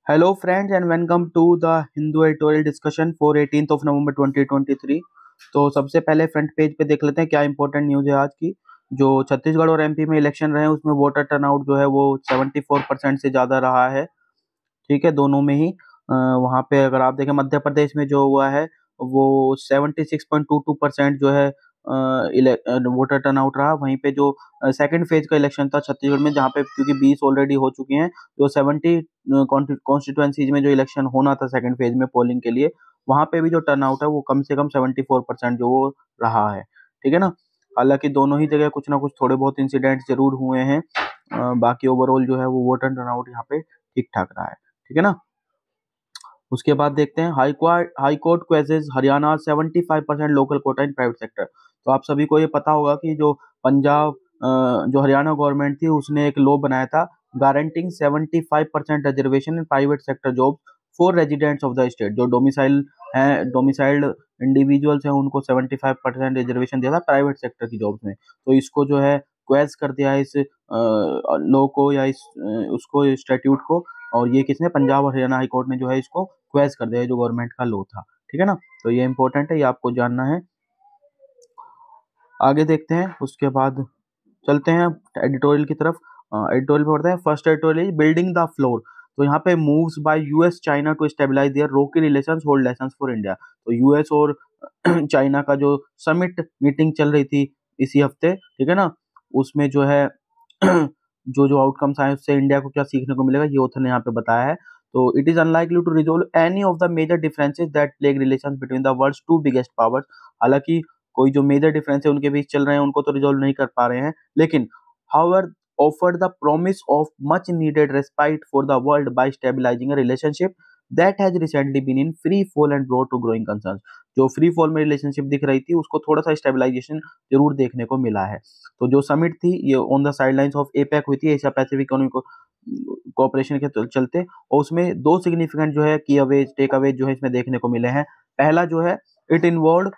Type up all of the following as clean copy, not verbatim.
Hello friends and welcome to the Hindu editorial discussion for 18th of November 2023। तो सबसे पहले front page पे देख लेते हैं क्या इंपॉर्टेंट न्यूज़ है आज की। जो छत्तीसगढ़ और एमपी में इलेक्शन रहे उसमें वोटर टर्नआउट जो है वो 74% से ज़्यादा रहा है। ठीक है, दोनों में ही वहाँ पे अगर आप देखें मध्य प्रदेश में जो हुआ है वो 76.22% जो है वोटर टर्नआउट रहा। वहीं पे जो सेकंड फेज का इलेक्शन था छत्तीसगढ़ में, जहाँ पे क्योंकि 20 ऑलरेडी हो चुके हैं, जो 70 कॉन्स्टिट्यूएंसीज में जो इलेक्शन होना था सेकंड फेज में पोलिंग के लिए, वहाँ पे भी जो टर्नआउट है वो कम से कम 74% जो वो रहा है। ठीक है ना। हालांकि दोनों ही जगह कुछ ना कुछ थोड़े बहुत इंसिडेंट जरूर हुए हैं, बाकी ओवरऑल जो है वो वोटर टर्नआउट यहाँ पे ठीक ठाक रहा है। ठीक है ना। उसके बाद देखते हैं high court quashes Haryana 75% local quota in private sector. तो आप सभी को ये पता होगा कि जो पंजाब जो हरियाणा गवर्नमेंट थी उसने एक लॉ बनाया था guaranteeing 75% reservation in private sector job for residents of the state. जो डोमिसाइल्ड इंडिविजुअल्स हैं उनको 75% रिजर्वेशन दिया था प्राइवेट सेक्टर की जॉब्स में। तो इसको जो है क्वेज कर दिया है इस लॉ को या इस उसको स्टैट्यूट को, और ये किसने, पंजाब और हरियाणा हाई कोर्ट ने जो है इसको क्वेश कर दिया है, जो गवर्नमेंट का लॉ था। ठीक है ना। तो ये इंपॉर्टेंट है, ये आपको जानना है। आगे देखते हैं, उसके बाद चलते हैं एडिटोरियल की तरफ। एडिटोरियल में पढ़ते हैं, first editorial building the floor. तो यहाँ पे moves by US China to stabilise their rocky relations hold lessons for India. तो यूएस और चाइना का जो समिट मीटिंग चल रही थी इसी हफ्ते, ठीक है ना, उसमें जो है जो जो आउटकम्स आए उससे इंडिया को क्या सीखने को मिलेगा ये ऑथर ने यहाँ पे बताया है। तो it is unlikely to resolve any of the major differences that plague relations between the world's two biggest powers. हालांकि कोई जो मेजर डिफरेंस है उनके बीच चल रहे हैं उनको तो रिजोल्व नहीं कर पा रहे हैं, लेकिन however offered the promise of much needed respite for the world by stabilizing a relationship that has recently been in free fall and brought to growing concerns। जो फ्री फॉल में रिलेशनशिप दिख रही थी उसको थोड़ा सा स्टेबलाइजेशन जरूर देखने को मिला है। तो जो समिट थी ये on the sidelines of APEC हुई थी, एशिया पैसिफिक इकोनॉमिक कोऑपरेशन के चलते, और उसमें दो सिग्निफिकेंट जो है की अवेज टेक अवेज जो है इसमें देखने को मिले हैं। पहला जो है it involve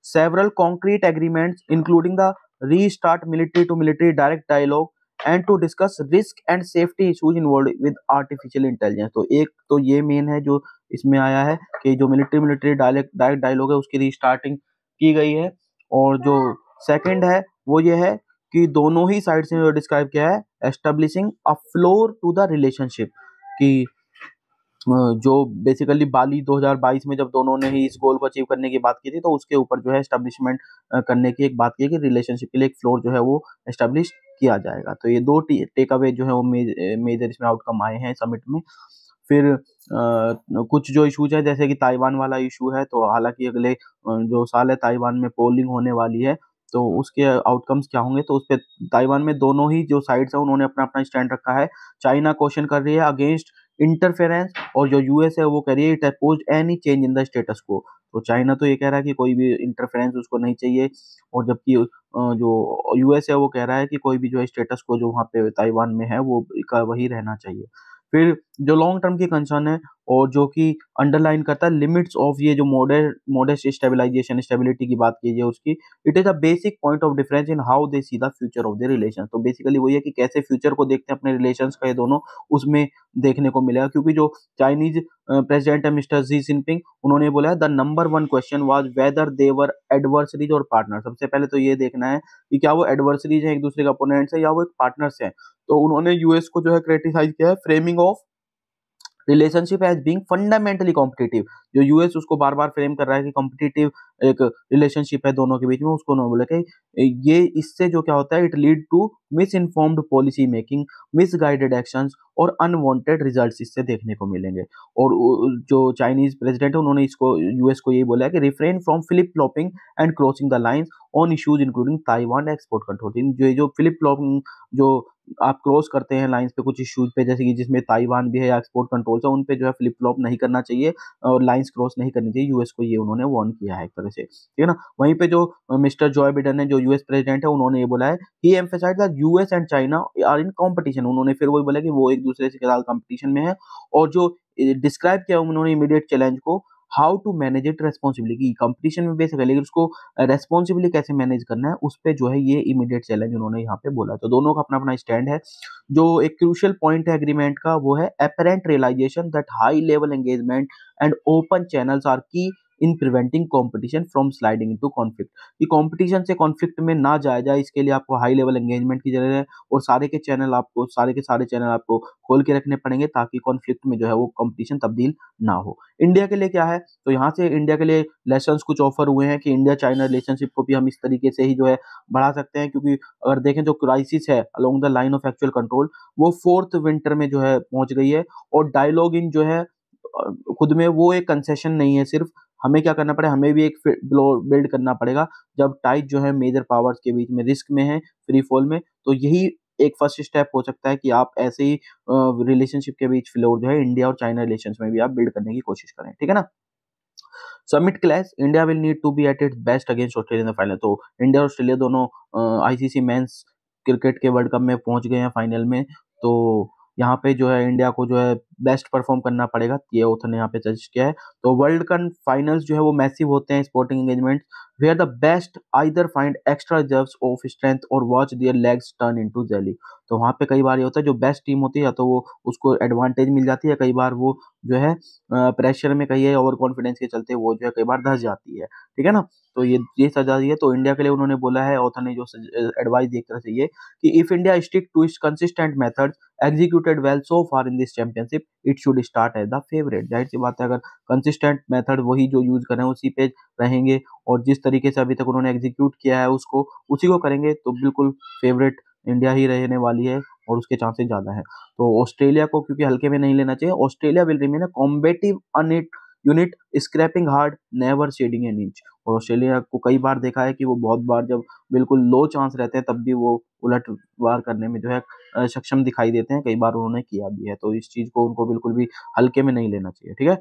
several concrete agreements including the restart military to military direct dialogue and to discuss risk and safety issues involved with artificial intelligence। तो एक तो ये मेन है जो इसमें आया है कि जो मिलिट्री डायरेक्ट डायलॉग है उसकी रीस्टार्टिंग की गई है, और जो सेकंड है वो ये है कि दोनों ही साइड से डिस्क्राइब किया है establishing a floor to the relationship, कि जो बेसिकली बाली 2022 में जब दोनों ने ही इस गोल को अचीव करने की बात की थी तो उसके ऊपर जो है एस्टेब्लिशमेंट करने की एक बात की है कि रिलेशनशिप के लिए एक फ्लोर जो है वो एस्टेब्लिश किया जाएगा। तो ये दो टेक अवे जो है वो मेजर इसमें आउटकम आए हैं समिट में। फिर कुछ जो इशूज है जैसे कि ताइवान वाला इशू है, तो हालांकि अगले जो साल है ताइवान में पोलिंग होने वाली है, तो उसके आउटकम्स क्या होंगे, तो उस पर ताइवान में दोनों ही जो साइड्स है उन्होंने अपना अपना स्टैंड रखा है। चाइना क्वेश्चन कर रही है अगेंस्ट इंटरफेरेंस, और जो यूएस है वो कह रही है it opposed any change in the status को। तो चाइना तो ये कह रहा है कि कोई भी इंटरफेरेंस उसको नहीं चाहिए, और जबकि जो यूएस है वो कह रहा है कि कोई भी जो स्टेटस को जो वहाँ पे ताइवान में है वो वही रहना चाहिए। फिर जो लॉन्ग टर्म की कंसर्न है और जो कि अंडरलाइन करता है लिमिट्स ऑफ ये जो मोडेस्ट स्टेबलाइजेशन स्टेबिलिटी की बात कीजिए उसकी, it is a basic point of difference in how they see the future of the relation. तो बेसिकली वही है कि कैसे फ्यूचर को देखते हैं अपने रिलेशंस का, ये दोनों उसमें देखने को मिलेगा। क्योंकि जो चाइनीज प्रेसिडेंट है मिस्टर जी जिनपिंग, उन्होंने बोला है the number one question was whether they were adversaries और पार्टनर। सबसे पहले तो ये देखना है कि क्या वो एडवर्सरीज है एक दूसरे के अपोनेंट्स है या वो एक पार्टनर्स है। तो उन्होंने यूएस को जो है क्रिटिसाइज किया है framing of relationship as being fundamentally competitive. जो यूएस उसको बार बार फ्रेम कर रहा है कि कॉम्पिटिटिव एक रिलेशनशिप है दोनों के बीच में, उसको उन्होंने बोला कि ये इससे जो क्या होता है it lead to misinformed policy making, misguided actions और अनवांटेड रिजल्ट्स इससे देखने को मिलेंगे। और जो चाइनीज प्रेसिडेंट है उन्होंने इसको यूएस को यही बोला है कि refrain from flip flopping and crossing the lines on issues including Taiwan export control. जो फ्लिप फ्लॉपिंग जो आप क्रॉस करते हैं लाइंस पे कुछ इश्यूज पे, जैसे कि जिसमें ताइवान भी है या एक्सपोर्ट कंट्रोल्स है, उन पे जो है फ्लिप फ्लॉप नहीं करना चाहिए और लाइंस क्रॉस नहीं करनी चाहिए। यूएस को ये उन्होंने वार्न किया है एक तरह से, ठीक है ना। वहीं पे जो मिस्टर जॉय बिडेन है जो यूएस प्रेसिडेंट है, उन्होंने ये बोला है he emphasised that US and China are in competition. उन्होंने फिर वही बोला कि वो एक दूसरे से के साथ कंपटीशन में है, और जो डिस्क्राइब किया उन्होंने इमीडिएट चैलेंज को how to manage it responsibility, competition में बेसिकली, लेकिन उसको रेस्पॉन्सिबली कैसे मैनेज करना है उस पे जो है ये इमीडिएट चैलेंज उन्होंने यहाँ पे बोला। तो दोनों का अपना अपना स्टैंड है। जो एक क्रूशियल पॉइंट है एग्रीमेंट का वो है apparent realisation that high level engagement and open channels are key in preventing competition from sliding into conflict, कि कंपटीशन से कॉन्फ्लिक्ट में ना जाया जाए, इसके लिए आपको हाई लेवल एंगेजमेंट की जरूरत है और सारे के सारे चैनल आपको खोल के रखने पड़ेंगे ताकि कॉन्फ्लिक्ट में जो है वो कंपटीशन तब्दील ना हो। इंडिया के लिए क्या है, तो यहाँ से इंडिया के लिए लेसन्स कुछ ऑफर हुए हैं कि इंडिया चाइना रिलेशनशिप को भी हम इस तरीके से ही जो है बढ़ा सकते हैं, क्योंकि अगर देखें जो क्राइसिस है along the line of actual control वो फोर्थ विंटर में जो है पहुंच गई है, और डायलॉग इन जो है खुद में वो एक कंसेशन नहीं है, सिर्फ हमें क्या करना पड़ेगा, हमें भी एक बिल्ड करना पड़ेगा जब टाइट जो है मेजर पावर्स के बीच में रिस्क में है, फ्री फॉल में, तो यही एक फर्स्ट स्टेप हो सकता है कि आप ऐसे ही रिलेशनशिप के बीच फ्लोर जो है इंडिया और चाइना रिलेशंस में भी आप बिल्ड करने की कोशिश करें, ठीक है ना। Summit clash, India will need to be at its best against Australia in the final, तो इंडिया और ऑस्ट्रेलिया दोनों आईसीसी मेंस क्रिकेट के वर्ल्ड कप में पहुंच गए हैं फाइनल में, तो यहाँ पे जो है इंडिया को जो है बेस्ट परफॉर्म करना पड़ेगा, ये ओथर ने यहाँ पे सजेस्ट किया है। तो वर्ल्ड कप फाइनल्स जो है वो मैसिव होते हैं sporting engagement where the best either find extra reserves of strength और watch their legs turn into jelly, तो वहाँ पे कई बार ये होता है जो बेस्ट टीम होती है या तो वो उसको एडवांटेज मिल जाती है, कई बार वो जो है प्रेशर में कहिए ओवर कॉन्फिडेंस के चलते वो जो है कई बार धस जाती है, ठीक है ना। तो ये सजा दी है, तो इंडिया के लिए उन्होंने बोला है ऑथर ने जो एडवाइस दी एक तरह से ये कि if India stick to its consistent methods executed well so far in this championship it should start as the favourite, जाहिर सी बात है अगर कंसिस्टेंट मेथड वही जो यूज करें उसी पे रहेंगे और जिस तरीके से अभी तक उन्होंने एग्जीक्यूट किया है उसको उसी को करेंगे तो बिल्कुल फेवरेट इंडिया ही रहने वाली है और उसके चांसेस ज्यादा है। तो ऑस्ट्रेलिया को क्योंकि हल्के में नहीं लेना चाहिए, Australia will remain a combative unit scrapping hard never shedding an inch, और ऑस्ट्रेलिया को कई बार देखा है कि वो बहुत बार जब बिल्कुल लो चांस रहते हैं तब भी वो उलट वार करने में जो है सक्षम दिखाई देते हैं, कई बार उन्होंने किया भी है, तो इस चीज को उनको बिल्कुल भी हल्के में नहीं लेना चाहिए, ठीक है।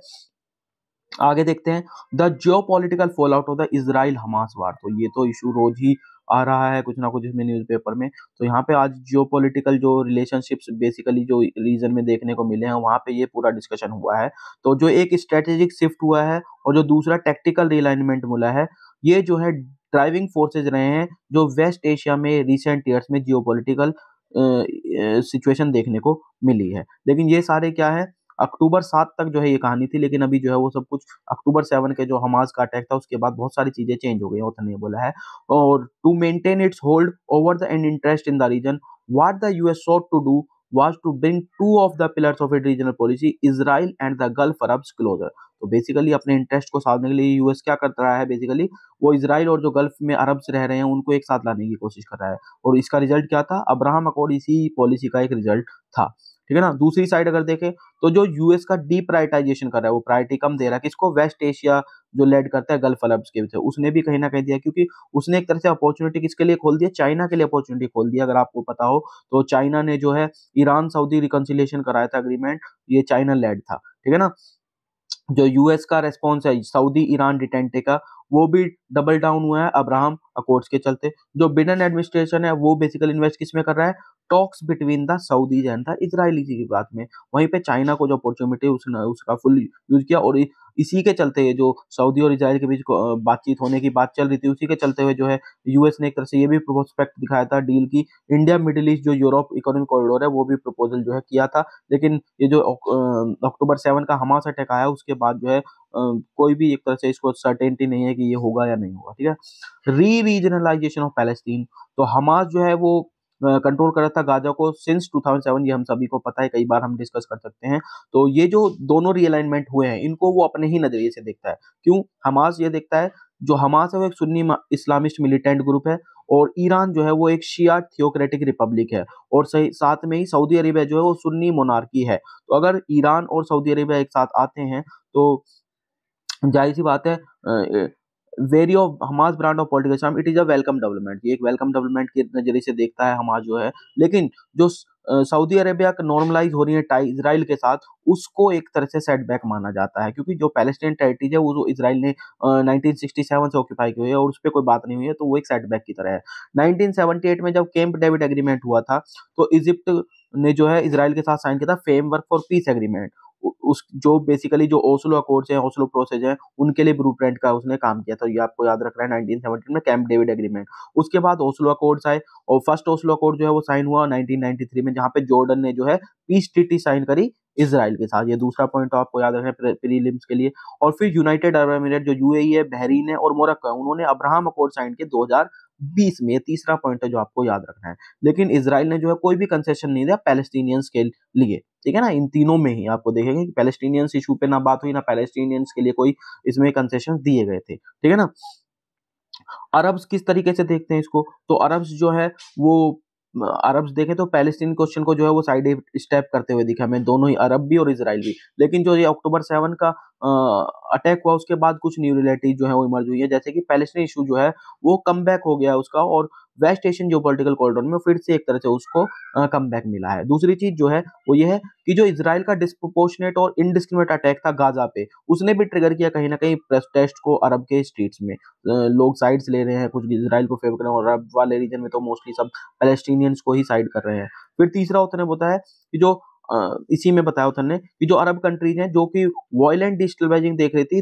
आगे देखते हैं the geopolitical fallout of the Israel Hamas war, तो ये तो इशू रोज ही आ रहा है कुछ ना कुछ इसमें न्यूज़पेपर में, तो यहाँ पे आज जियो पॉलिटिकल जो रिलेशनशिप्स बेसिकली जो रीजन में देखने को मिले हैं वहाँ पे ये पूरा डिस्कशन हुआ है। तो जो एक स्ट्रेटेजिक शिफ्ट हुआ है और जो दूसरा टेक्टिकल रिलाइनमेंट मिला है, ये जो है ड्राइविंग फोर्सेज रहे हैं जो वेस्ट एशिया में रिसेंट ईयर्स में जियो पॉलिटिकल सिचुएशन देखने को मिली है। लेकिन ये सारे क्या है, अक्टूबर 7 तक जो है ये कहानी थी, लेकिन अभी जो है वो सब कुछ अक्टूबर 7 के जो हमास का अटैक था उसके बाद बहुत सारी चीजें चेंज हो गई हैं, ओथर ने बोला है। और to maintain its hold over the and interest in the region what the US sought to do was to bring two of the pillars of its regional policy, Israel and the Gulf Arabs closer, तो basically अपने interest को साधने के लिए US क्या कर रहा है, बेसिकली वो इसराइल और जो गल्फ में अरब्स रह रहे हैं उनको एक साथ लाने की कोशिश कर रहा है, और इसका रिजल्ट क्या था, अब्राहम अकॉर्ड इसी पॉलिसी का एक रिजल्ट था, ठीक है ना। दूसरी साइड अगर देखें तो जो यूएस का डीप्राइटाइजेशन कर रहा है वो प्रायोरिटी कम दे रहा है किसको, वेस्ट एशिया जो लेड करता है गल्फ अरब्स के, उसने भी कहीं ना कहीं दिया, क्योंकि उसने एक तरह से अपॉर्चुनिटी किसके लिए खोल दिया, चाइना के लिए अपॉर्चुनिटी खोल दिया। अगर आपको पता हो तो चाइना ने जो है ईरान सऊदी रिकंसिलिएशन कराया था एग्रीमेंट, ये चाइना लेड था, ठीक है ना। जो यूएस का रेस्पॉन्स है सऊदी ईरान डिटेंटे का वो भी डबल डाउन हुआ है अब्राहम अकॉर्ड्स के चलते। जो बिडेन एडमिनिस्ट्रेशन है वो बेसिकली इन्वेस्ट किस में कर रहा है, talks between the Saudis and the Israeli की बात में, वहीं पे चाइना को जो अपॉर्चुनिटी उसने उसका फुल यूज किया, और इसी के चलते ये जो सऊदी और इजराइल के बीच बातचीत होने की बात चल रही थी उसी के चलते हुए जो है यूएस ने एक तरह से ये भी प्रोस्पेक्ट दिखाया था डील की, इंडिया मिडिल ईस्ट जो यूरोप इकोनॉमिक कॉरिडोर है वो भी प्रपोजल जो है किया था, लेकिन ये जो अक्टूबर 7 का हमास अटैक आया उसके बाद जो है कोई भी एक तरह से इसको सर्टेनिटी नहीं है कि ये होगा या नहीं होगा, ठीक है। री रीजनलाइजेशन ऑफ पैलेस्टीन, तो हमास जो है वो कंट्रोल कर रहा था गाजा को सिंस 2007, ये हम सभी को पता है, कई बार हम डिस्कस कर सकते हैं। तो ये जो दोनों रीअलाइनमेंट हुए हैं इनको वो अपने ही नजरिए से देखता है, क्यों, हमास ये देखता है जो हमास है वो एक सुन्नी इस्लामिस्ट मिलिटेंट ग्रुप है, और ईरान जो है वो एक शिया थियोक्रेटिक रिपब्लिक है, और सही साथ में ही सऊदी अरेबिया जो है वो सुन्नी मोनार्की है। तो अगर ईरान और सऊदी अरेबिया एक साथ आते हैं तो जाहिर सी बात है very of Hamas brand of political Islam it is a welcome development, ये एक वेलकम डेवलपमेंट के नजरिए से देखता है हमास जो है। लेकिन जो सऊदी अरेबिया का नॉर्मलाइज हो रही है टाई इसराइल के साथ उसको एक तरह से सेटबैक माना जाता है, क्योंकि जो पैलेस्टाइन टेरिटरीज है वो जो इसराइल ने 1967 से ऑक्यूपाई की हुई है और उस पर कोई बात नहीं हुई है, तो वो एक सेटबैक की तरह है। 1978 में जब कैंप डेविड एग्रीमेंट हुआ था तो इजिप्ट ने जो है इसराइल के साथ साइन किया था फ्रेमवर्क फॉर पीस एग्रीमेंट, उस जो बेसिकली जो ओस्लो अकॉर्ड्स हैं, ओस्लो प्रोसेस है, उनके लिए ब्लूप्रिंट का उसने काम किया था। ये आपको याद रखना है 1917 में कैंप डेविड एग्रीमेंट। उसके बाद ओस्लो अकॉर्ड्स आए और फर्स्ट ओस्लो अकॉर्ड जो है वो साइन हुआ 1993 में, जहाँ पे जॉर्डन ने जो है पीस ट्रीटी साइन करी इजराइल के साथ। ये दूसरा पॉइंट आपको याद रखना है प्रीलिम्स के लिए। और फिर यूनाइटेड अरब एमिरेट जो यूएई है, बहरीन है और मोरक्को है, उन्होंने अब्राहम अकॉर्ड साइन किए 2020 में। ये तीसरा पॉइंट है जो आपको याद रखना है। लेकिन इजराइल ने जो है कोई भी कंसेशन नहीं दिया पैलेस्टीनियंस के लिए, ठीक है ना। इन तीनों में ही आपको देखेंगे कि पैलेस्टीनियंस इशू पे ना बात हुई, ना पैलेस्टीनियंस के लिए कोई इसमें कंसेशन दिए गए थे, ठीक है ना। अरब्स किस तरीके से देखते हैं इसको, तो अरब्स जो है वो अरब्स देखें तो पैलेस्टीन क्वेश्चन को जो है वो साइड स्टेप करते हुए दिखा हमें, दोनों ही अरब भी और इसराइल भी। लेकिन जो ये अक्टूबर 7 का अटैक हुआ उसके बाद कुछ न्यू रियलिटी जो है वो इमर्ज हुई है, जैसे कि पैलेस्टीन इशू जो है वो कम बैक हो गया उसका, और वेस्ट एशियन जो पॉलिटिकल कॉरिडोर में फिर से एक तरह से उसको कम बैक मिला है। दूसरी चीज जो है वो ये है कि जो इसराइल का डिस्प्रोपोर्शनेट और इनडिस्क्रिमिनेट अटैक था गाजा पे, उसने भी ट्रिगर किया कहीं ना कहीं प्रोटेस्ट को अरब के स्ट्रीट्स में। लोग साइड्स ले रहे हैं, कुछ इसराइल को फेवर कर रहे हैं, और अरब वाले रीजन में तो मोस्टली सब पैलेस्टीनियंस को ही साइड कर रहे हैं। फिर तीसरा उन्होंने बताया कि जो इसी में बताया उन्होंने कि जो अरब कंट्रीज हैं जो कि वॉयलेंट डिस्टर्बेंसिंग देख रही थी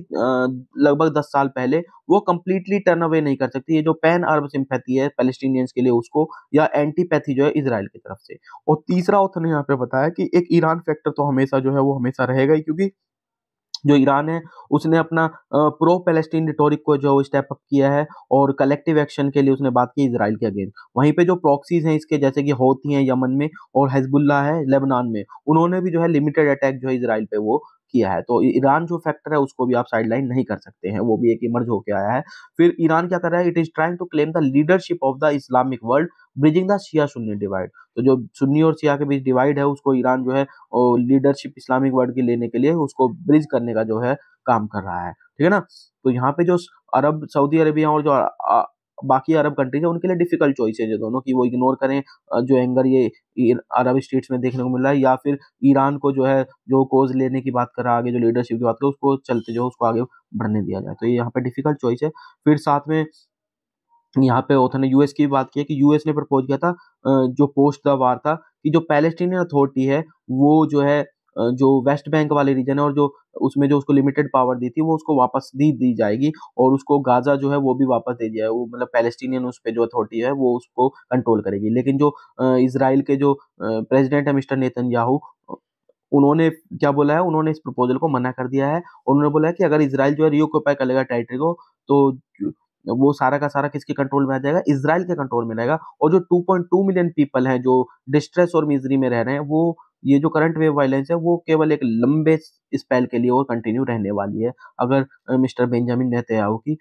लगभग 10 साल पहले, वो कंप्लीटली टर्न अवे नहीं कर सकती। ये जो पैन अरब सिंपैथी है पैलेस्टीनियंस के लिए उसको, या एंटीपैथी जो है इसराइल की तरफ से। और तीसरा उन्होंने यहाँ पे बताया कि एक ईरान फैक्टर तो हमेशा जो है वो हमेशा रहेगा ही, क्योंकि जो ईरान है उसने अपना प्रो पैलेस्टीन रिटोरिक को जो स्टेप अप किया है, और कलेक्टिव एक्शन के लिए उसने बात की इसराइल के अगेंस्ट। वहीं पे जो प्रॉक्सीज हैं इसके, जैसे कि हौथी हैं यमन में और हिजबुल्लाह है लेबनान में, उन्होंने भी जो है लिमिटेड अटैक जो है इसराइल पे वो किया है। तो ईरान जो फैक्टर है उसको भी आप साइडलाइन नहीं कर सकते हैं, वो भी एक इमर्ज होके आया है। फिर ईरान क्या कर रहा है, it is trying to claim the leadership of the Islamic world bridging the Shia Sunni divide. तो जो सुन्नी और शिया के बीच डिवाइड है उसको ईरान जो है लीडरशिप इस्लामिक वर्ल्ड की लेने के लिए उसको ब्रिज करने का जो है काम कर रहा है, ठीक है ना। तो यहाँ पे जो अरब, सऊदी अरेबिया और जो बाकी अरब कंट्रीज है उनके लिए डिफिकल्ट चॉइस है जो दोनों की, वो इग्नोर करें जो एंगर ये अरब स्टेट्स में देखने को मिल रहा है, या फिर ईरान को जो है जो कोज लेने की बात कर रहा है, आगे जो लीडरशिप की बात कर रहा है उसको चलते जो उसको आगे बढ़ने दिया जाए। तो ये यहाँ पे डिफिकल्ट चॉइस है। फिर साथ में यहाँ पे ओथर ने यूएस की भी बात की है कि यूएस ने प्रपोज किया था जो पोस्ट द वार था, कि जो पैलेस्टीनियन अथॉरिटी है वो जो है जो वेस्ट बैंक वाले रीजन है और जो उसमें जो उसको लिमिटेड पावर दी थी वो उसको वापस दी जाएगी, और उसको गाजा जो है वो भी वापस दे दिया है, वो मतलब पैलेस्टीनियन उस पे जो अथॉरिटी है वो उसको कंट्रोल करेगी। लेकिन जो इसराइल के जो प्रेसिडेंट है मिस्टर नेतन्याहू, उन्होंने क्या बोला है, उन्होंने इस प्रपोजल को मना कर दिया है। उन्होंने बोला है कि अगर इसराइल जो है रिओक्यूपाई कर लेगा टेरिटरी को, तो वो सारा का सारा किसके कंट्रोल में आ जाएगा, इसराइल के कंट्रोल में रहेगा। और जो 2.2 मिलियन पीपल हैं जो डिस्ट्रेस और मिजरी में रह रहे हैं, वो ये जो करंट वेव वायलेंस है वो केवल एक लंबे स्पेल के लिए और कंटिन्यू रहने वाली है, अगर मिस्टर बेंजामिन नेतन्याहू की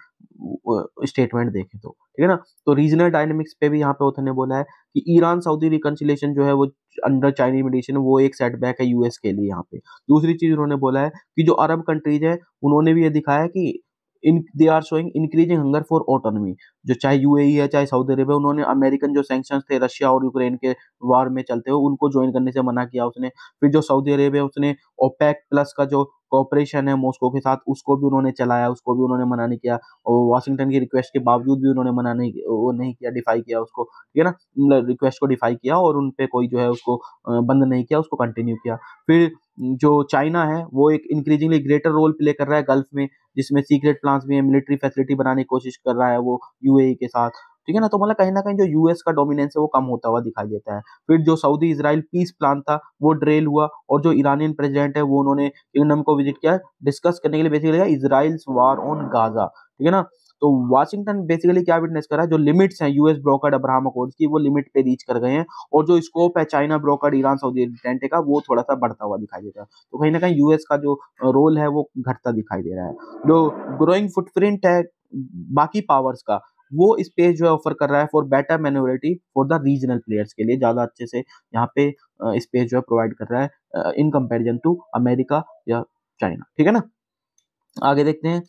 स्टेटमेंट देखें तो, ठीक है ना। तो रीजनल डायनेमिक्स पे भी यहाँ पे उन्होंने बोला है कि ईरान सऊदी रिकंसिलेशन जो है वो अंडर चाइनीज मीडिएशन वो एक सेटबैक है यूएस के लिए यहाँ पे। दूसरी चीज उन्होंने बोला है कि जो अरब कंट्रीज है उन्होंने भी ये दिखाया है कि इन they are showing increasing hunger for autonomy. जो चाहे यूएई है चाहे सऊदी अरेबिया, उन्होंने अमेरिकन जो सैंक्शंस थे रशिया और यूक्रेन के वार में चलते हुए उनको ज्वाइन करने से मना किया उसने। फिर जो सऊदी अरेबिया उसने ओपेक प्लस का जो कॉपरेशन है मॉस्को के साथ उसको भी उन्होंने चलाया, उसको भी उन्होंने मना नहीं किया, और वाशिंगटन की रिक्वेस्ट के बावजूद भी उन्होंने मना नहीं वो नहीं किया, डिफाई किया उसको, ठीक है ना। रिक्वेस्ट को डिफाई किया और उन पे कोई जो है उसको बंद नहीं किया, उसको कंटिन्यू किया। फिर जो चाइना है वो एक इंक्रीजिंगली ग्रेटर रोल प्ले कर रहा है गल्फ में, जिसमें सीक्रेट प्लान्स भी है, मिलिट्री फैसिलिटी बनाने की कोशिश कर रहा है वो यूएई के साथ, ठीक है ना। तो मतलब कहीं ना कहीं जो यूएस का डोमिनेंस है वो कम होता हुआ दिखाई देता है। फिर जो सऊदी इजराइल पीस प्लान था वो ड्रेल हुआ, और जो ईरानियन प्रेसिडेंट है वो उन्होंने किंगडम को विजिट किया डिस्कस करने के लिए, basically Israel's war on Gaza, ठीक है ना। तो वाशिंगटन बेसिकली क्या विटनेस कर रहा है, जो लिमिट्स हैं यूएस ब्रोकर्ड अब्राहम अकॉर्ड्स की वो लिमिट पे रीच कर गए हैं, और जो स्कोप है China brokered Iran Saudi Arabia का वो थोड़ा सा बढ़ता हुआ दिखाई देता है। तो कहीं ना कहीं यूएस का जो रोल है वो घटता दिखाई दे रहा है। जो ग्रोइंग फुटप्रिंट है बाकी पावर्स का, वो स्पेस जो है ऑफर कर रहा है for better manoeuvrability for the regional players के लिए, ज्यादा अच्छे से यहाँ पे स्पेस जो है प्रोवाइड कर रहा है इन कंपैरिजन टू अमेरिका या चाइना, ठीक है ना। आगे देखते हैं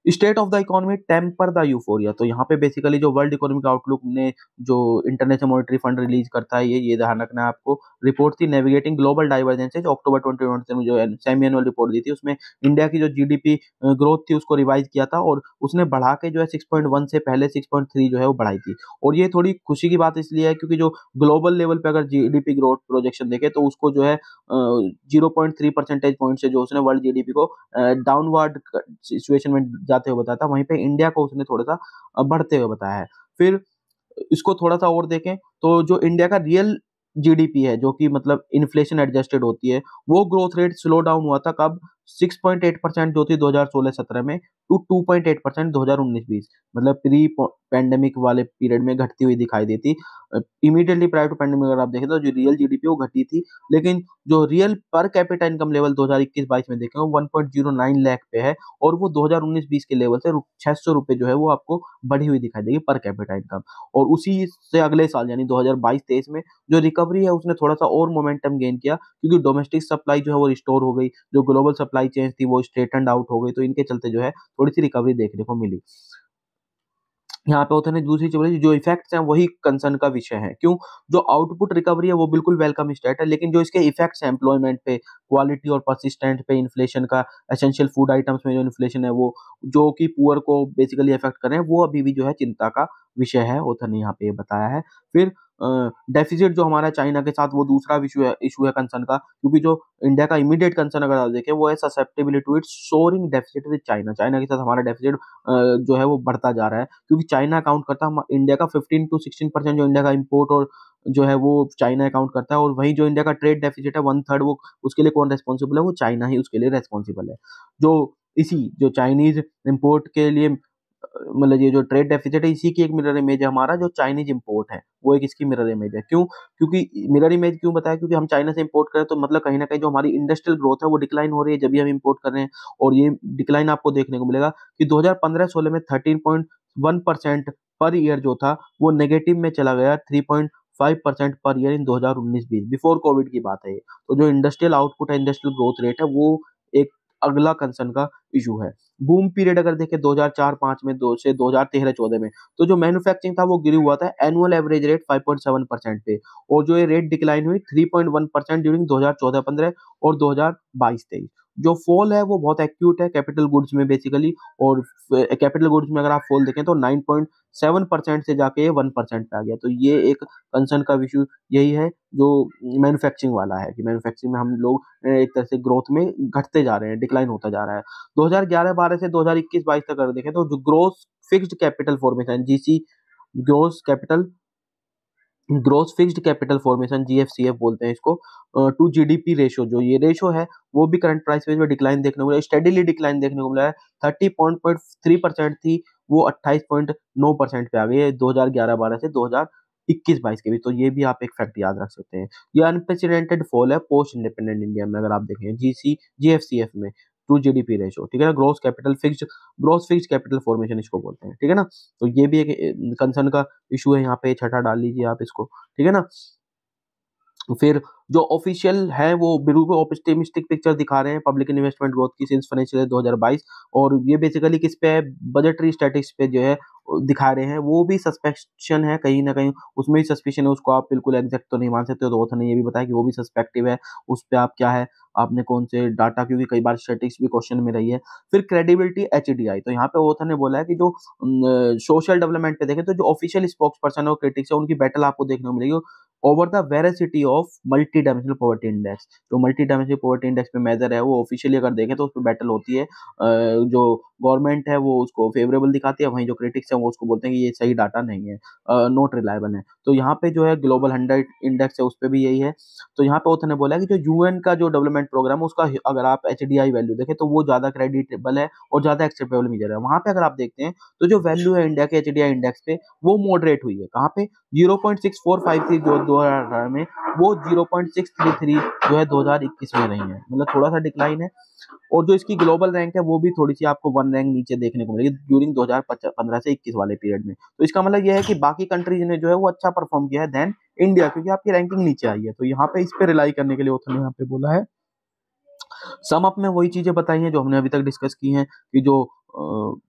state of the economy temper the euphoria. तो यहाँ पे बेसिकली जो वर्ल्ड इकोनॉमिक आउटलुक ने जो इंटरनेशनल मॉनेटरी फंड रिलीज करता है, ये ध्यान रखना है आपको। रिपोर्ट थी नेविगेटिंग ग्लोबल डाइवर्जेंसेस, जो अक्टूबर 2020 में जो सेमी एनुअल रिपोर्ट दी थी, उसमें इंडिया की जो जीडीपी ग्रोथ थी उसको रिवाइज किया था, और उसने बढ़ा के जो है 6.1 से पहले 6.3 जो है वो बढ़ाई थी। और ये थोड़ी खुशी की बात इसलिए है क्योंकि जो ग्लोबल लेवल पे अगर जीडीपी ग्रोथ प्रोजेक्शन देखे तो उसको जो है 0.3 परसेंटेज पॉइंट से जो उसने वर्ल्ड जीडीपी को डाउनवर्ड सिचुएशन में जाते हुए बताया था, वहीं पे इंडिया को उसने थोड़ा सा बढ़ते हुए बताया है। फिर इसको थोड़ा सा और देखें तो जो इंडिया का रियल जीडीपी है, जो कि मतलब इन्फ्लेशन एडजस्टेड होती है, वो ग्रोथ रेट स्लो डाउन हुआ था कब? 6.8% जो थी 2016-17 में, टू 2.8% 2019-20, मतलब प्री पैंडेमिक वाले पीरियड में घटती हुई दिखाई देती। इमीडिएटली प्रायर टू पैंडेमिक अगर आप देखें तो जो रियल जीडीपी वो घटी थी, लेकिन जो real per capita income level 2021-22 में देखें वो 1.09 लाख पे है, और वो 2019-20 के लेवल से 600 रुपए जो है वो आपको बढ़ी हुई दिखाई देगी पर कैपिटा इनकम। और उसी से अगले साल यानी 2022-23 में जो रिकवरी है उसने थोड़ा सा और मोमेंटम गेन किया, क्योंकि डोमेस्टिक सप्लाई जो है वो रिस्टोर हो गई, जो ग्लोबल सप्लाई चेन थी वो स्ट्रेटनड आउट हो गई, तो इनके चलते जो है थोड़ी सी रिकवरी देखने को मिली। यहाँ पे होता है दूसरी चीज बोली, जो इफेक्ट्स हैं वही कंसर्न का विषय है। क्यों? जो आउटपुट रिकवरी है वो बिल्कुल वेलकम स्टेट है, लेकिन जो इसके इफेक्ट्स हैं एम्प्लॉयमेंट पे, क्वालिटी और परसिस्टेंट पे, इन्फ्लेशन का, एसेंशियल फूड आइटम्स में जो इन्फ्लेशन है वो जो कि पुअर को बेसिकली इफेक्ट कर रहे हैं, वो अभी भी जो है चिंता का विषय है, ओथर ने यहाँ पे ये बताया है। फिर डेफिसिट जो हमारा चाइना के साथ, वो दूसरा इशू है कंसर्न का, क्योंकि जो इंडिया का इमीडिएट कंसर्न अगर आप देखें वो है susceptibility to its soaring deficit with China. China के साथ हमारा डेफिसिट जो है वो बढ़ता जा रहा है, क्योंकि चाइना अकाउंट करता है इंडिया का 15 to 16% जो इंडिया का इम्पोर्ट और जो है वो चाइना अकाउंट करता है, और वहीं जो इंडिया का ट्रेड डेफिसिट है 1/3, वो उसके लिए कौन रेस्पॉन्सिबल है? वो चाइना ही उसके लिए रेस्पॉन्सिबल है। जो इसी जो चाइनीज इम्पोर्ट के लिए मतलब ये जो ट्रेड डेफिसिट है, इसी की एक मिरर इमेज है हमारा जो चाइनीज इंपोर्ट है, वो एक इसकी मिरर इमेज है। क्यों? क्योंकि मिरर इमेज क्यों बताया? क्योंकि हम चाइना से इंपोर्ट करें तो मतलब कहीं ना कहीं जो हमारी इंडस्ट्रियल ग्रोथ है वो डिक्लाइन हो रही है जब भी हम इंपोर्ट कर रहे हैं, और ये डिक्लाइन आपको देखने को मिलेगा कि 2015-16 में 13.1% पर ईयर जो था वो नेगेटिव में चला गया 3.5% per year in 2019-20, before Covid की बात है ये। तो जो इंडस्ट्रियल आउटपुट है, इंडस्ट्रियल ग्रोथ रेट है, वो एक अगला कंसर्न का इशू है। बूम पीरियड अगर देखें 2004-5 में, 2 से 2013-14 में, तो जो मैन्युफैक्चरिंग था वो गिरा हुआ था एनुअल एवरेज रेट 5.7% पे, और जो ये रेट डिक्लाइन हुई 3.1% ड्यूरिंग 2014-15 और 2022-23। जो फॉल है वो बहुत एक्यूट है कैपिटल गुड्स में बेसिकली, और कैपिटल गुड्स में अगर आप फॉल देखें तो 9.7% से जाके ये 1% पे आ गया। तो ये एक कंसर्न का इशू यही है जो मैन्युफैक्चरिंग वाला है, कि मैन्युफैक्चरिंग में हम लोग एक तरह से ग्रोथ में घटते जा रहे हैं, डिक्लाइन होता जा रहा है। 2011-12 से 2021-22 तक अगर देखें तो जो gross fixed capital formation GC, gross capital gross fixed capital formation GFCF बोलते हैं इसको, टू जीडीपी रेशो, जो ये रेशो है वो भी करंट प्राइस में डिक्लाइन देखने को मिला, स्टेडीली डिक्लाइन देखने को मिला है। 30.3% थी, वो 28.9% पे आ गई है 2011-12 से 2021-22 के भी। तो ये भी आप एक फैक्ट याद रख सकते हैं। ये अनप्रेसिडेंटेड फॉल है पोस्ट इंडिपेंडेंट इंडिया में, अगर आप देखें जीएफसीएफ में, टू जीडीपी रेशो, ठीक है ना। ग्रोस फिक्स्ड कैपिटल फॉर्मेशन इसको बोलते हैं, ठीक है ना। तो ये भी एक कंसर्न का इशू है, यहाँ पे छठा डाल लीजिए आप इसको, ठीक है ना। फिर जो ऑफिशियल है वो बिल्कुल ऑप्टिमिस्टिक पिक्चर दिखा रहे हैं पब्लिक इन्वेस्टमेंट ग्रोथ की सिंस फाइनेंशियल ईयर 2022, और ये बेसिकली किस पे है? बजटरी स्टैटिक्स पे जो है दिखा रहे हैं। वो भी सस्पेक्शन है कहीं ना कहीं, उसमें भी सस्पिशन है, उसको आप बिल्कुल एग्जैक्ट तो नहीं मान सकते। तो ऑथर ने ये भी बताया कि वो भी सस्पेक्टिव है, उस पर आप क्या है, आपने कौन से डाटा, क्योंकि कई बार स्टैटिक्स भी क्वेश्चन में रही है। फिर क्रेडिबिलिटी एचडीआई, तो यहाँ पे ऑथर ने बोला है कि जो सोशल डेवलपमेंट पे देखें तो जो ऑफिशियल स्पोक्स पर्सन और क्रिटिक्स है उनकी बैटल आपको देखने को मिलेगी over the veracity of multi dimensional poverty index. जो मल्टी डायमेंशनल पॉवर्टी इंडेक्स पे मेजर है वो ऑफिशियली अगर देखें तो उस पर बैटल होती है। जो गवर्नमेंट है वो उसको फेवरेबल दिखाती है, वहीं जो क्रिटिक्स है वो उसको बोलते हैं कि ये सही डाटा नहीं है, नॉट रिलायबल है। तो यहाँ पे जो है ग्लोबल 100 इंडेक्स है उस पर भी यही है। तो यहाँ पे ऑथर ने बोला कि जो यूएन का जो डेवलपमेंट प्रोग्राम है उसका अगर आप एचडीआई वैल्यू देखें तो वो ज्यादा क्रेडिटेबल है और ज्यादा एक्सेप्टेबल मेजर है। वहां पे अगर आप देखते हैं तो जो वैल्यू है इंडिया के एचडीआई इंडेक्स पे वो मॉडरेट हुई है। कहाँ पे? 0.6453 जो 2018 में, वो 0.633 जो है 2021 में रही है, मतलब थोड़ा सा डिक्लाइन है। और जो इसकी ग्लोबल रैंक है वो भी थोड़ी सी आपको 1 रैंक नीचे देखने को मिलेगी ड्यूरिंग 2015 से 21 वाले पीरियड में। तो इसका मतलब यह है कि बाकी कंट्रीज ने जो है वो अच्छा परफॉर्म किया है देन इंडिया, क्योंकि आपकी रैंकिंग नीचे आई है। तो यहाँ पे इस पे रिलाई करने के लिए ऑथर ने यहाँ पे बोला है। सम अप में वही चीजें बताई हैं जो हमने अभी तक डिस्कस की हैं, कि जो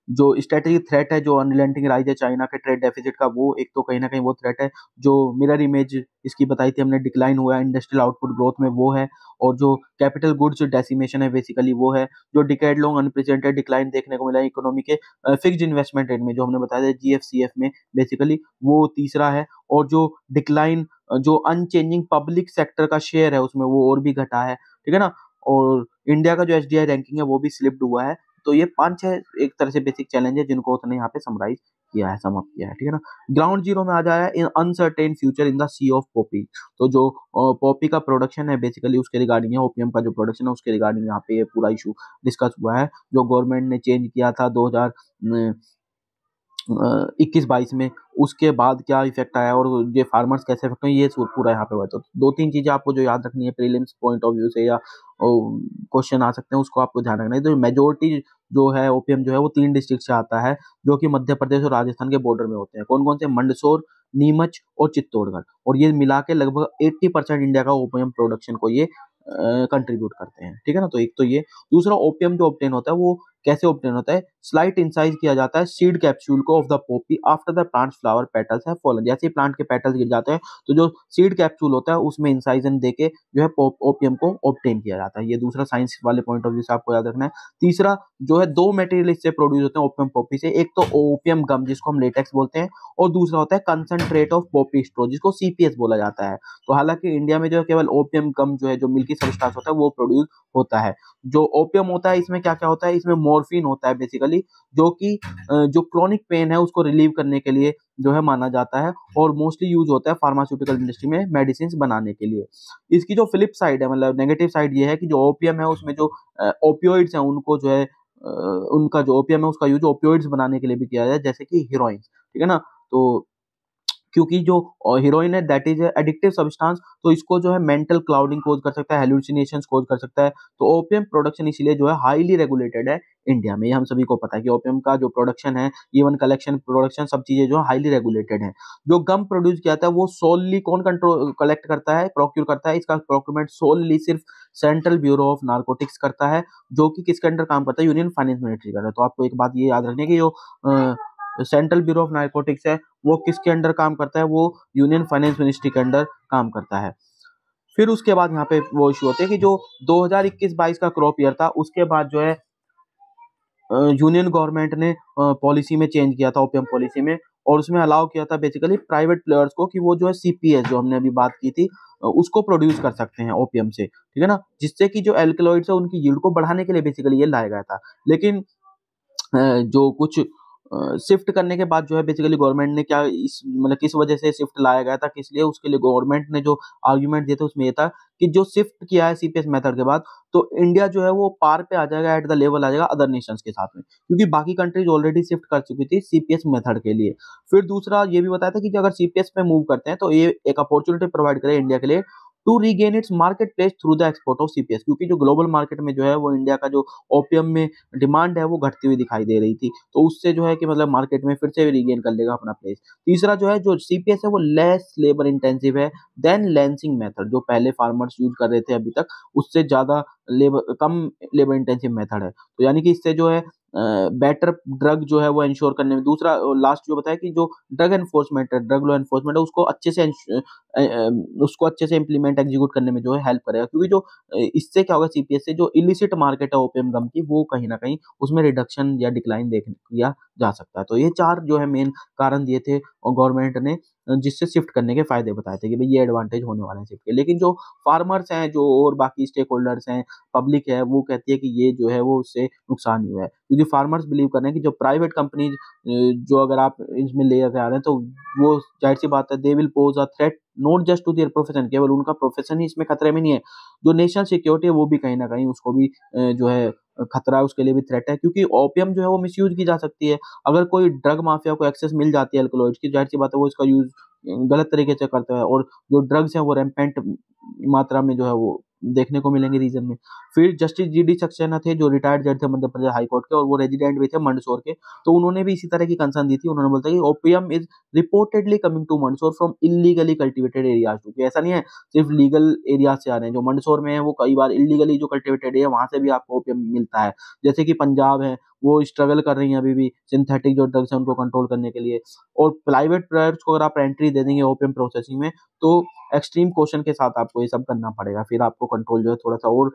जो स्ट्रेटेजिक थ्रेट है, जो अनरिलेंटिंग राइज है चाइना के ट्रेड डेफिसिट का, वो एक तो कहीं ना कहीं वो थ्रेट है। जो मिरर इमेज इसकी बताई थी हमने, डिक्लाइन हुआ है इंडस्ट्रियल आउटपुट ग्रोथ में, वो है। और जो कैपिटल गुड्स डेसिमेशन है बेसिकली वो है। जो डिकेड लॉन्ग अनप्रेसिडेंटेड डिक्लाइन देखने को मिला है इकोनॉमी के फिक्स्ड इन्वेस्टमेंट रेट में, जो हमने बताया था जीएफसीएफ में बेसिकली, वो तीसरा है। और जो डिक्लाइन, जो अनचेंजिंग पब्लिक सेक्टर का शेयर है उसमें, वो और भी घटा है, ठीक है ना। और इंडिया का जो एचडीआई रैंकिंग है वो भी स्लिप्ड हुआ है। तो ये 5-6 एक तरह से बेसिक चैलेंज है जिनको उसने यहाँ पे समराइज किया है, सम अप किया है, ठीक है ना। ग्राउंड जीरो में आ जाए in uncertain future in the sea of poppy. तो जो पॉपी का प्रोडक्शन है बेसिकली उसके रिगार्डिंग है, ओपीएम का जो प्रोडक्शन है उसके रिगार्डिंग यहाँ पे ये पूरा इशू डिस्कस हुआ है, जो गवर्नमेंट ने चेंज किया था 2021-22 में। उसके बाद क्या इफेक्ट आया और ये फार्मर्स कैसे इफेक्ट हुए, ये पूरा यहाँ पे हुआ। तो 2-3 चीजें आपको जो याद रखनी है प्रीलिम्स पॉइंट ऑफ व्यू से, या क्वेश्चन आ सकते हैं, उसको आपको ध्यान रखना है। तो मेजोरिटी जो है ओपीएम जो है वो 3 डिस्ट्रिक्ट से आता है, जो कि मध्य प्रदेश और राजस्थान के बॉर्डर में होते हैं। कौन कौन से? मंदसौर, नीमच और चित्तौड़गढ़। और ये मिला के लगभग 80% इंडिया का ओपीएम प्रोडक्शन को ये कंट्रीब्यूट करते हैं, ठीक है ना। तो एक तो ये। दूसरा, ओपीएम जो ऑब्टेन होता है वो कैसे ऑब्टेन होता है? स्लाइट इंसाइज किया जाता है सीड कैप्सूल को of the Poppy after the plant flower petals है फॉलन। जैसे ही प्लांट के पेटल्स गिर जाते हैं तो जो सीड कैप्सूल होता है उसमें इंसाइजन देके जो है ओपीएम को ऑब्टेन किया जाता है। ये दूसरा साइंस वाले पॉइंट ऑफ व्यू से आपको याद रखना है। तीसरा जो है, 2 मटेरियल इससे प्रोड्यूस होते हैं ओपीएम पॉपी से। एक तो ओपीएम गम जिसको हम लेटेक्स बोलते हैं, और दूसरा होता है कंसंट्रेट ऑफ पॉपी स्ट्रो जिसको सीपीएस बोला जाता है। तो हालांकि इंडिया में जो है केवल ओपीएम गम जो है, जो मिल्की सब्सटेंस होता है, वो प्रोड्यूस होता है। जो ओपीएम होता है इसमें क्या क्या होता है? इसमें मॉर्फिन होता है बेसिकली, जो कि जो क्रोनिक पेन है उसको रिलीव करने के लिए जो है माना जाता है, और मोस्टली यूज होता है फार्मास्यूटिकल इंडस्ट्री में मेडिसिन बनाने के लिए। इसकी जो फ्लिप साइड है, मतलब नेगेटिव साइड ये है कि जो ओपीएम है उसमें जो ओपियोइड्स हैं उनको जो है उनका जो ओपीएम है उसका यूज ओपियोइड्स बनाने के लिए भी किया जाए, जैसे कि हीरोइन, ठीक है ना। तो क्योंकि जो हीरोइन है दैट इज एडिक्टिव सब्सटेंस, तो इसको जो है मेंटल क्लाउडिंग कोज कर सकता है, हेलुसिनेशंस कोज कर सकता है। तो ओपीएम प्रोडक्शन इसीलिए जो है हाईली रेगुलेटेड है इंडिया में। ये हम सभी को पता है कि ओपीएम का जो प्रोडक्शन है, इवन कलेक्शन, प्रोडक्शन, सब चीजें जो है हाईली रेगुलेटेड है। जो गम प्रोड्यूस किया जाता है वो सोलली कौन कंट्रोल कलेक्ट करता है, प्रोक्यूर करता है? इसका प्रोक्यूरमेंट सोलली सिर्फ सेंट्रल ब्यूरो ऑफ नारकोटिक्स करता है, जो कि किसके अंडर काम करता है? यूनियन फाइनेंस मिनिस्ट्री का। तो आपको एक बात ये याद रखनी है कि जो सेंट्रल ब्यूरो ऑफ नारकोटिक्स है वो किसके अंडर काम करता है? वो यूनियन फाइनेंस मिनिस्ट्री के अंडर काम करता है। फिर उसके बाद यहाँ पे वो इशू होते हैं कि जो 2021-22 का क्रॉप ईयर था, उसके बाद जो है यूनियन गवर्नमेंट ने पॉलिसी में चेंज किया था, ओपीएम पॉलिसी में, और उसमें अलाउ किया था बेसिकली प्राइवेट प्लेयर्स को कि वो जो है सीपीएस, जो हमने अभी बात की थी, उसको प्रोड्यूस कर सकते हैं ओपीएम से, ठीक है ना। जिससे कि जो एल्कलॉइड्स है उनकी यील्ड को बढ़ाने के लिए बेसिकली ये लाया गया था। लेकिन जो कुछ शिफ्ट करने के बाद जो है बेसिकली गवर्नमेंट ने क्या इस मतलब किस वजह से शिफ्ट लाया गया था, किस लिए, उसके लिए गवर्नमेंट ने जो आर्गुमेंट दिए थे उसमें ये था कि जो शिफ्ट किया है सीपीएस मेथड के बाद, तो इंडिया जो है वो पार पे आ जाएगा, एट द लेवल आ जाएगा अदर नेशंस के साथ में, क्योंकि बाकी कंट्रीज ऑलरेडी शिफ्ट कर चुकी थी सीपीएस मेथड के लिए। फिर दूसरा ये भी बताया था कि जो अगर सीपीएस पे मूव करते हैं तो ये एक अपॉर्चुनिटी प्रोवाइड करे इंडिया के लिए to regain its marketplace through the export of CPS, क्योंकि जो ग्लोबल मार्केट में जो है वो इंडिया का जो ओपीएम में डिमांड है वो घटती हुई दिखाई दे रही थी। तो उससे जो है कि मतलब मार्केट में फिर से रीगेन कर लेगा अपना प्लेस। तीसरा जो है, जो सीपीएस है वो लेस लेबर इंटेंसिव है देन लेंसिंग मेथड, जो पहले फार्मर्स यूज कर रहे थे अभी तक, उससे ज्यादा लेबर कम लेबर इंटेंसिव मेथड है। तो यानी कि इससे जो है बेटर ड्रग जो है वो इंश्योर करने में। दूसरा लास्ट जो बताया कि जो ड्रग एनफोर्समेंट है, ड्रग लॉ एनफोर्समेंट है, उसको अच्छे से इंप्लीमेंट एग्जीक्यूट करने में जो है हेल्प करेगा, क्योंकि जो इससे क्या होगा, सीपीएस से जो इलिसिट मार्केट है ओपीएम गम की, वो कहीं ना कहीं उसमें रिडक्शन या डिक्लाइन देखने किया जा सकता है। तो ये 4 जो है मेन कारण दिए थे और गवर्नमेंट ने, जिससे शिफ्ट करने के फायदे बताए थे कि भाई ये एडवांटेज होने वाले हैं शिफ्ट के। लेकिन जो फार्मर्स हैं, जो और बाकी स्टेक होल्डर्स हैं, पब्लिक है, वो कहती है कि ये जो है वो उससे नुकसान ही हुआ है, क्योंकि फार्मर्स बिलीव कर रहे हैं कि जो प्राइवेट कंपनीज जो अगर आप इसमें ले आ रहे हैं तो वो जाहिर सी बात है they will pose a threat not just to their profession, केवल उनका प्रोफेशन ही इसमें खतरे में नहीं है, जो नेशनल सिक्योरिटी है वो भी कहीं ना कहीं उसको भी जो है खतरा है, उसके लिए भी थ्रेट है, क्योंकि ओपीएम जो है वो मिसयूज की जा सकती है। अगर कोई ड्रग माफिया को एक्सेस मिल जाती है अल्कोलॉइड्स की, जाहिर सी बात है वो इसका यूज गलत तरीके से करता है, और जो ड्रग्स हैं वो रैम्पेंट मात्रा में जो है वो देखने को मिलेंगे रीजन में। फिर जस्टिस जीडी सक्सेना थे, जो रिटायर्ड जज थे मध्य प्रदेश हाई कोर्ट के, और वो रेजिडेंट भी थे मंदसौर के, तो उन्होंने भी इसी तरह की कंसर्न दी थी। उन्होंने बोलता कि opium is reportedly coming to Mandsaur from illegally cultivated areas too, ऐसा नहीं है सिर्फ लीगल एरिया से आ रहे हैं, जो मंदसौर में है वो कई बार इलीगली जो कल्टिवेटेड है वहां से भी आपको ओपीएम मिलता है। जैसे कि पंजाब है वो स्ट्रगल कर रही हैं अभी भी सिंथेटिक जो ड्रग्स हैं उनको कंट्रोल करने के लिए। और प्राइवेट प्लेयर्स को अगर आप एंट्री दे देंगे ओपियम प्रोसेसिंग में, तो एक्सट्रीम क्वेश्चन के साथ आपको ये सब करना पड़ेगा, फिर आपको कंट्रोल जो है थोड़ा सा और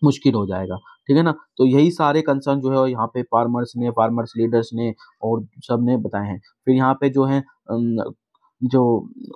मुश्किल हो जाएगा, ठीक है ना। तो यही सारे कंसर्न जो है यहाँ पे फार्मर्स लीडर्स ने और सब ने बताए हैं। फिर यहाँ पे जो है जो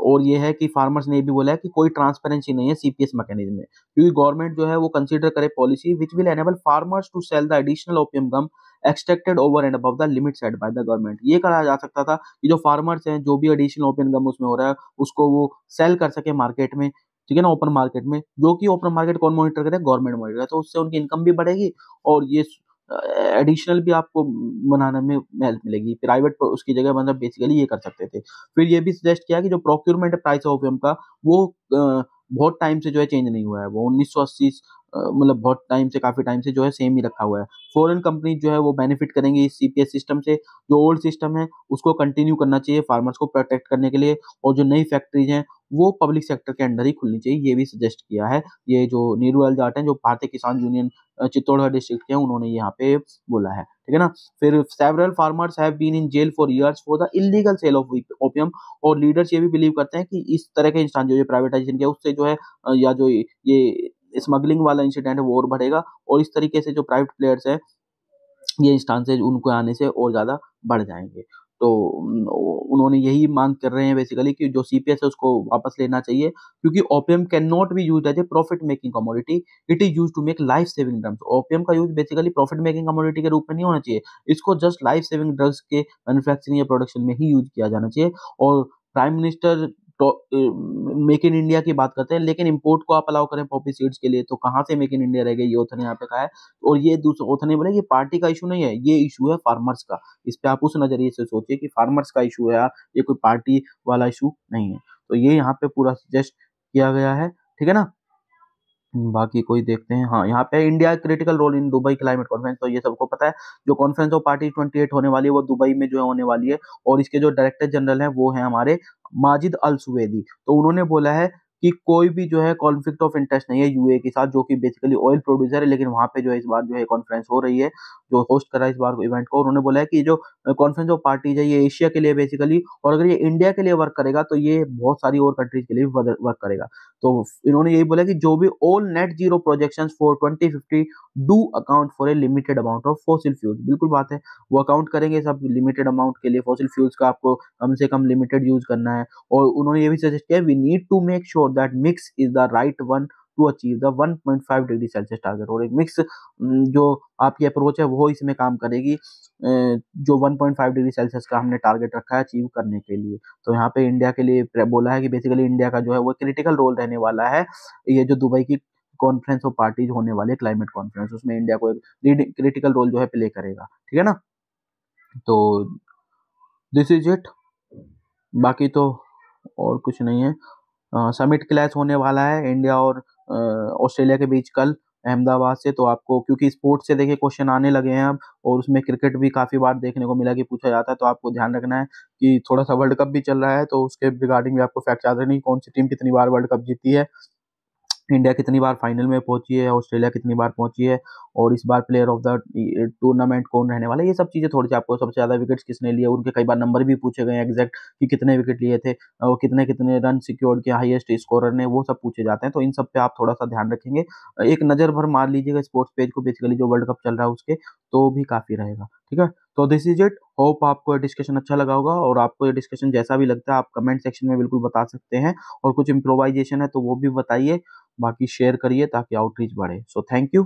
और ये है कि फार्मर्स ने ये भी बोला है कि कोई ट्रांसपेरेंसी नहीं है सीपीएस मैकेनिज्म में, क्योंकि गवर्नमेंट जो है वो कंसीडर करे policy which will enable farmers to sell the additional opium gum extracted over and above the limit set by the government. ये कहा जा सकता था कि जो फार्मर्स हैं जो भी एडिशनल ओपियम गम उसमें हो रहा है उसको वो सेल कर सके मार्केट में, ठीक है ना, ओपन मार्केट में, जो कि ओपन मार्केट कौन मॉनिटर करे, गवर्नमेंट मॉनिटर करे, तो उससे उनकी इनकम भी बढ़ेगी और ये एडिशनल भी आपको बनाने में हेल्प मिलेगी। प्राइवेट उसकी जगह मतलब बेसिकली ये कर सकते थे। फिर ये भी सजेस्ट किया कि जो प्रोक्योरमेंट प्राइस ऑफ ओपियम का वो बहुत टाइम से जो है चेंज नहीं हुआ है, वो 1980 मतलब बहुत टाइम से, काफी टाइम से जो है सेम ही रखा हुआ है। फॉरेन कंपनी जो है वो बेनिफिट करेंगी इस सीपीएस सिस्टम से, जो ओल्ड सिस्टम है उसको कंटिन्यू करना चाहिए फार्मर्स को प्रोटेक्ट करने के लिए, और जो नई फैक्ट्रीज हैं वो पब्लिक सेक्टर के अंडर ही खुलनी चाहिए, ये भी सजेस्ट किया है। ये जो नीरू एल जाट हैं जो भारतीय किसान यूनियन चित्तौड़गढ़ डिस्ट्रिक्ट के हैं उन्होंने यहाँ पे बोला है, ठीक है ना। फिर several farmers have been in jail for years for the illegal sale of opium, और लीडर्स ये भी बिलीव करते हैं कि इस तरह के इंसान जो ये प्राइवेटाइजेशन किया उससे जो है या जो ये स्मगलिंग वाला इंसिडेंट है वो और बढ़ेगा, और इस तरीके से जो प्राइवेट प्लेयर्स है ये इंस्टांसेस उनको आने से और ज़्यादा बढ़ जाएँगे। तो उन्होंने यही माँग कर रहे हैं बेसिकली कि जो सीपीएस है उसको वापस लेना चाहिए, क्योंकि opium can not be used as a profit making commodity, it is used to make life saving drugs. Opium का use basically profit making commodity के रूप में नहीं होना चाहिए, इसको जस्ट लाइफ सेविंग ड्रग्स के मैन्युफैक्चरिंग या प्रोडक्शन में ही यूज़ किया जाना चाहिए। और प्राइम मिनिस्टर तो मेक इन इंडिया की बात करते हैं, लेकिन इम्पोर्ट को आप अलाउ करें पॉपी सीड्स के लिए, तो कहाँ से मेक इन इंडिया रह गई, ये ऑथर ने यहाँ पे कहा है। और ये दूसरा ऑथर ने बोला ये पार्टी का इशू नहीं है, ये इशू है फार्मर्स का। इस पे आप उस नजरिए से सोचिए कि फार्मर्स का इशू है, ये कोई पार्टी वाला इशू नहीं है। तो ये यहाँ पे पूरा सजेस्ट किया गया है, ठीक है ना। बाकी कोई देखते हैं, हाँ यहाँ पे India critical role in Dubai climate conference, तो ये सबको पता है। जो कॉन्फ्रेंस ऑफ पार्टी 28 होने वाली है वो दुबई में जो है होने वाली है, और इसके जो डायरेक्टर जनरल हैं वो हैं हमारे माजिद अल सुवेदी। तो उन्होंने बोला है कि कोई भी जो है कॉन्फ्लिक्ट ऑफ इंटरेस्ट नहीं है यूएई के साथ, जो कि बेसिकली ऑयल प्रोड्यूसर है, लेकिन वहाँ पे जो है इस बार जो है कॉन्फ्रेंस हो रही है, जो होस्ट कर रहा है इस बार इवेंट को। उन्होंने बोला है कि जो कॉन्फ्रेंस ऑफ पार्टीज है ये एशिया के लिए बेसिकली, और अगर ये इंडिया के लिए वर्क करेगा तो ये बहुत सारी और कंट्रीज के लिए भी वर्क करेगा। तो इन्होंने यही बोला कि जो भी all net zero projections for 2050 do account for a limited amount of fossil fuels. बिल्कुल बात है, वो अकाउंट करेंगे सब लिमिटेड अमाउंट के लिए, फॉसिल फ्यूल्स का आपको कम से कम लिमिटेड यूज करना है। और उन्होंने ये भी सजेस्ट किया we need to make sure that mix is the right one to achieve the 1.5 degree Celsius target. और एक मिक्स जो आपकी अप्रोच है वो इसमें काम करेगी, जो 1.5 डिग्री सेल्सियस का हमने टारगेट रखा है अचीव करने के लिए। तो यहाँ पे इंडिया के लिए बोला है कि बेसिकली इंडिया का जो है वो क्रिटिकल रोल रहने वाला है, ये जो दुबई की कॉन्फ्रेंस ऑफ पार्टीज होने वाले क्लाइमेट कॉन्फ्रेंस, उसमें इंडिया को एक लीड क्रिटिकल रोल जो है प्ले करेगा, ठीक है ना। तो दिस इज इट, बाकी तो और कुछ नहीं है। समिट क्लैश होने वाला है इंडिया और ऑस्ट्रेलिया के बीच कल अहमदाबाद से, तो आपको क्योंकि स्पोर्ट्स से देखिए क्वेश्चन आने लगे हैं अब, और उसमें क्रिकेट भी काफ़ी बार देखने को मिला कि पूछा जाता है, तो आपको ध्यान रखना है कि थोड़ा सा वर्ल्ड कप भी चल रहा है, तो उसके रिगार्डिंग भी आपको फैक्ट याद रखनी, कौन सी टीम कितनी बार वर्ल्ड कप जीती है, इंडिया कितनी बार फाइनल में पहुंची है, ऑस्ट्रेलिया कितनी बार पहुंची है, और इस बार प्लेयर ऑफ द टूर्नामेंट कौन रहने वाला है, ये सब चीज़ें थोड़ी सी आपको, सबसे ज़्यादा विकेट्स किसने लिए, उनके कई बार नंबर भी पूछे गए एग्जैक्ट कि कितने विकेट लिए थे, और कितने कितने रन सिक्योर किया हाईएस्ट स्कोरर ने, वो सब पूछे जाते हैं। तो इन सब पे आप थोड़ा सा ध्यान रखेंगे, एक नज़र भर मार लीजिएगा स्पोर्ट्स पेज को, बेसिकली जो वर्ल्ड कप चल रहा है उसके, तो भी काफ़ी रहेगा, ठीक है। तो दिस इज इट, होप आपको ये डिस्कशन अच्छा लगा होगा, और आपको ये डिस्कशन जैसा भी लगता है आप कमेंट सेक्शन में बिल्कुल बता सकते हैं, और कुछ इम्प्रोवाइजेशन है तो वो भी बताइए, बाकी शेयर करिए ताकि आउटरीच बढ़े। So thank you.